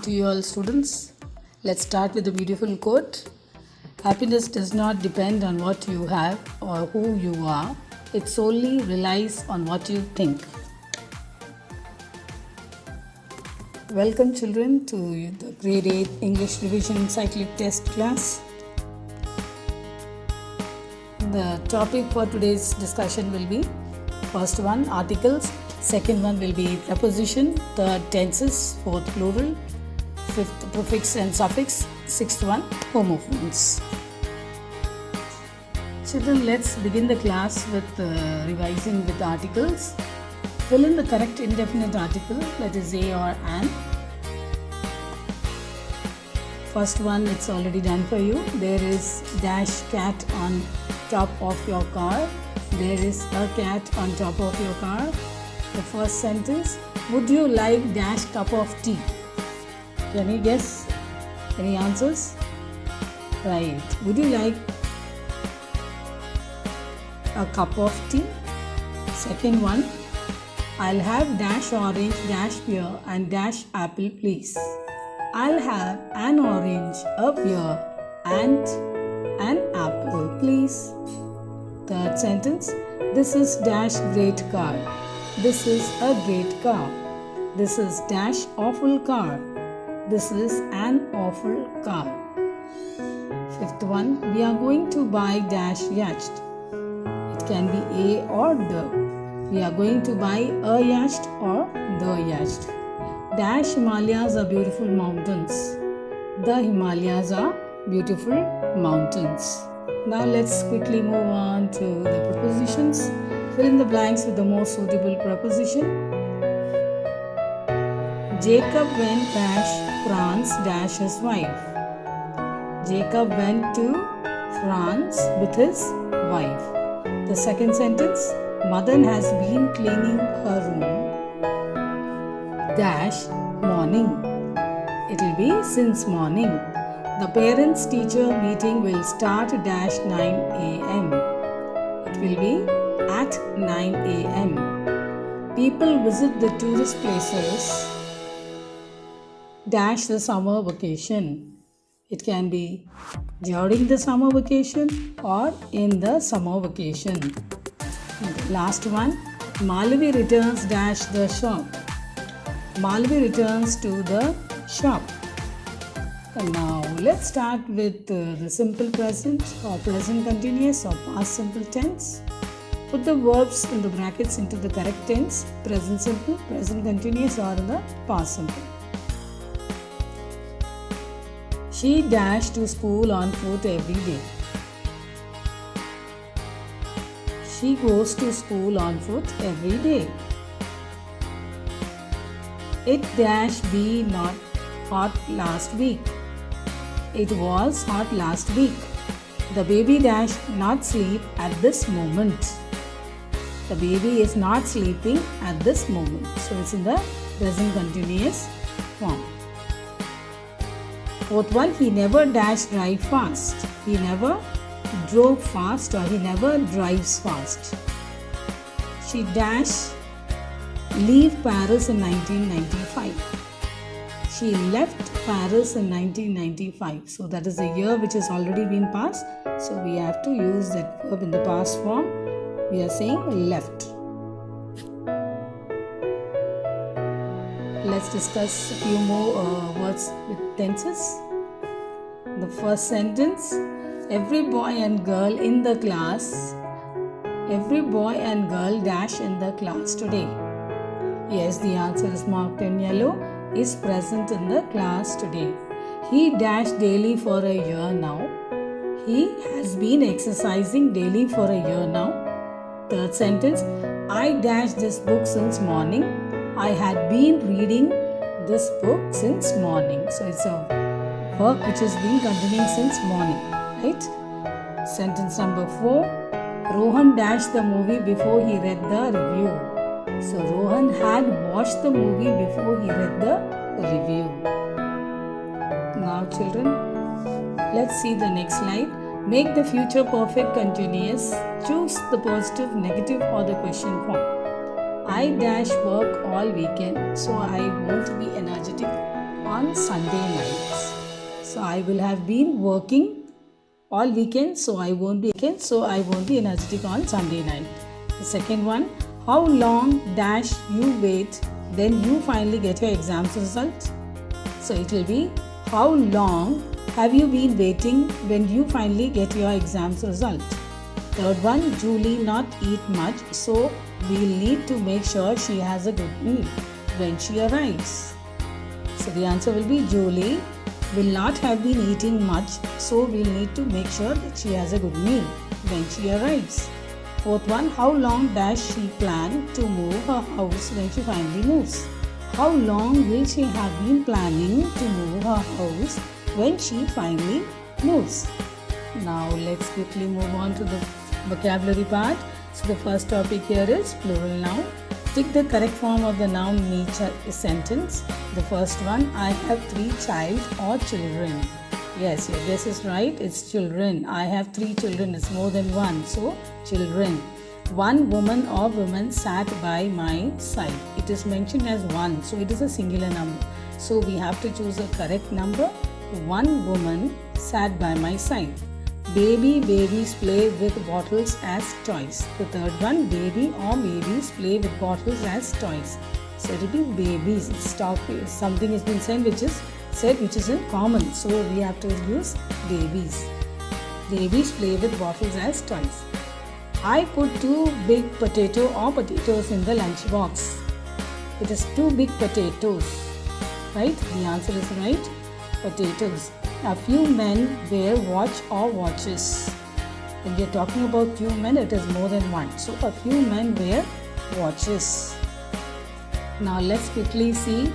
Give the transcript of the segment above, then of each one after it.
morning to you all students. Let's start with a beautiful quote. Happiness does not depend on what you have or who you are. It solely relies on what you think. Welcome children to the grade 8 English revision cyclic test class. The topic for today's discussion will be first one articles, second one will be preposition, third tenses, fourth plural, fifth prefix and suffix, sixth one homophones. Children, let's begin the class with revising with articles. Fill in the correct indefinite article, that is a or an. First one, it's already done for you. There is dash cat on top of your car. There is a cat on top of your car. The first sentence, would you like dash cup of tea? Can you guess? Any answers? Right. Would you like a cup of tea? Second one, I'll have dash orange, dash pear and dash apple please. I'll have an orange, a pear and an apple please. Third sentence, this is dash great car. This is a great car. This is dash awful car. This is an awful car. Fifth one, we are going to buy dash yacht. It can be a or the. We are going to buy a yacht or the yacht. Dash Himalayas are beautiful mountains. The Himalayas are beautiful mountains. Now let's quickly move on to the prepositions. Fill in the blanks with the most suitable preposition. Jacob went dash France dash his wife. Jacob went to France with his wife. The second sentence, Madan has been cleaning her room dash morning. It will be since morning. The parents teacher meeting will start dash 9 a.m. It will be at 9 a.m. People visit the tourist places dash the summer vacation. It can be during the summer vacation or in the summer vacation. And the last one, Malavi returns dash the shop. Malavi returns to the shop. And now let's start with the simple present or present continuous or past simple tense. Put the verbs in the brackets into the correct tense, present simple, present continuous or in the past simple. She dashed to school on foot every day. She goes to school on foot every day. It dash be not hot last week. It was hot last week. The baby dash not sleep at this moment. The baby is not sleeping at this moment. So it's in the present continuous form. Fourth one, he never dash drive fast. He never drove fast or he never drives fast. She dash leave Paris in 1995. She left Paris in 1995. So that is a year which has already been passed. So we have to use that verb in the past form. We are saying left. Let's discuss a few more words with tenses. The first sentence, every boy and girl in the class, every boy and girl dash in the class today. Yes, the answer is marked in yellow, is present in the class today. He dashed daily for a year now. He has been exercising daily for a year now. Third sentence, I dashed this book since morning. I had been reading this book since morning. So it's a work which has been continuing since morning, right? Sentence number 4, Rohan dashed the movie before he read the review. So Rohan had watched the movie before he read the review. Now children, let's see the next slide. Make the future perfect continuous. Choose the positive, negative or the question form. I dash work all weekend, so I won't be energetic on Sunday nights. So I will have been working all weekend, so I won't be energetic on Sunday night. The second one, how long dash you wait then you finally get your exams result? So it will be, how long have you been waiting when you finally get your exams result? Third one, Julie not eat much, so we'll need to make sure she has a good meal when she arrives. So the answer will be, Julie will not have been eating much, so we'll need to make sure that she has a good meal when she arrives. Fourth one, how long does she plan to move her house when she finally moves? How long will she have been planning to move her house when she finally moves? Now let's quickly move on to the vocabulary part. So the first topic here is plural noun. Tick the correct form of the noun in each sentence. The first one, I have 3 child or children. Yes, your guess is right. It's children. I have 3 children. It's more than one. So, children. One woman or woman sat by my side. It is mentioned as one. So, it is a singular number. So, we have to choose a correct number. One woman sat by my side. Babies play with bottles as toys. The third one, baby or babies play with bottles as toys. So, it will be babies. Something has been said which is in common. So we have to use babies. Babies play with bottles as toys. I put 2 big potatoes in the lunch box. It is 2 big potatoes. Right? The answer is right. Potatoes. A few men wear watch or watches. When we are talking about few men, it is more than one. So a few men wear watches. Now let's quickly see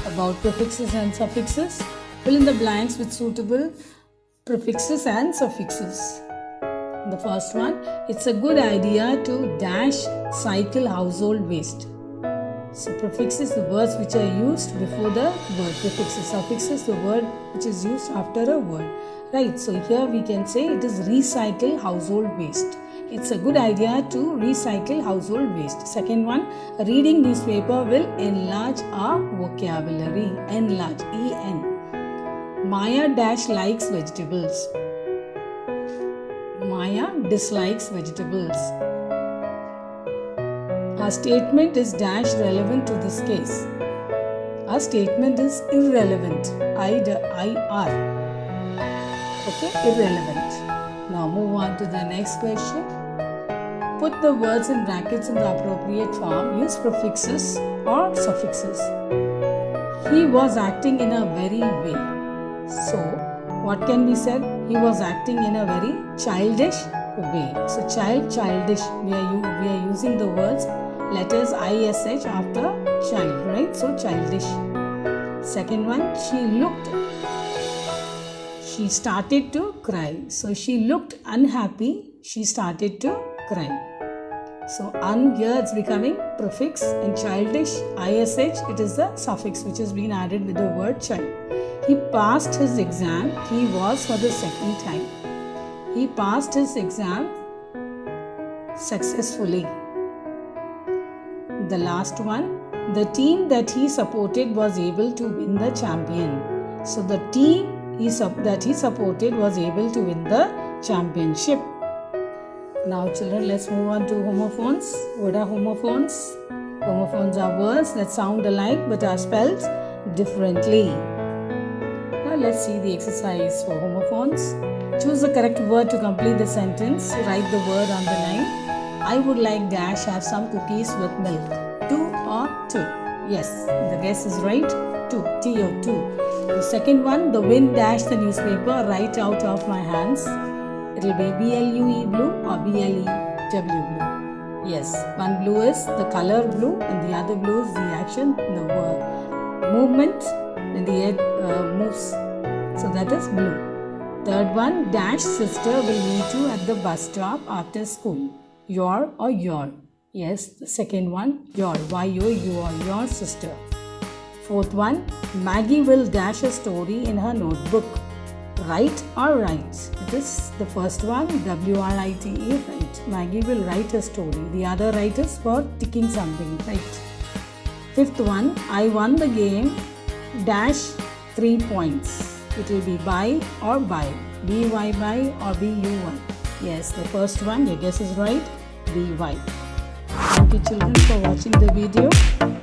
about prefixes and suffixes. Fill in the blanks with suitable prefixes and suffixes. The first one, it's a good idea to dash cycle household waste. So prefixes, the words which are used before the word. Prefixes, suffixes, the word which is used after a word. Right, so here we can say it is recycle household waste. It's a good idea to recycle household waste. Second one, reading newspaper will enlarge our vocabulary. Enlarge, E-N. Maya dash likes vegetables. Maya dislikes vegetables. Our statement is dash relevant to this case. Our statement is irrelevant. I-R. Okay, irrelevant. Now move on to the next question. Put the words in brackets in the appropriate form. Use prefixes or suffixes. He was acting in a very way. So, what can be said? He was acting in a very childish way. So, childish. We are using the words letters ISH after child, right? So, childish. Second one, she started to cry. So, she looked unhappy. She started to cry. So, here it's becoming prefix, and childish, ISH, it is the suffix which has been added with the word child. He passed his exam. He was for the second time. He passed his exam successfully. The last one, the team that he supported was able to win the champion. So, the team that he supported was able to win the championship. Now children, let's move on to homophones. What are homophones? Homophones are words that sound alike but are spelled differently. Now let's see the exercise for homophones. Choose the correct word to complete the sentence. Write the word on the line. I would like dash have some cookies with milk. 2 or 2? Yes, the guess is right. 2. T or 2. The second one, the wind dashed the newspaper right out of my hands. It will be BLUE blue or BLEW blue. Yes, one blue is the color blue and the other blue is the action, the movement when the head moves. So that is blue. Third one, dash sister will meet you at the bus stop after school. Your or your? Yes, the second one, your. Y-O-U-R, your sister. Fourth one, Maggie will dash a story in her notebook. Write or writes? It is the first one, W-R-I-T-E, right. Maggie will write a story. The other write is for ticking something, right. Fifth one, I won the game dash 3 points. It will be by or by. by or buy. Yes, the first one, your guess is right. By. Thank you children for watching the video.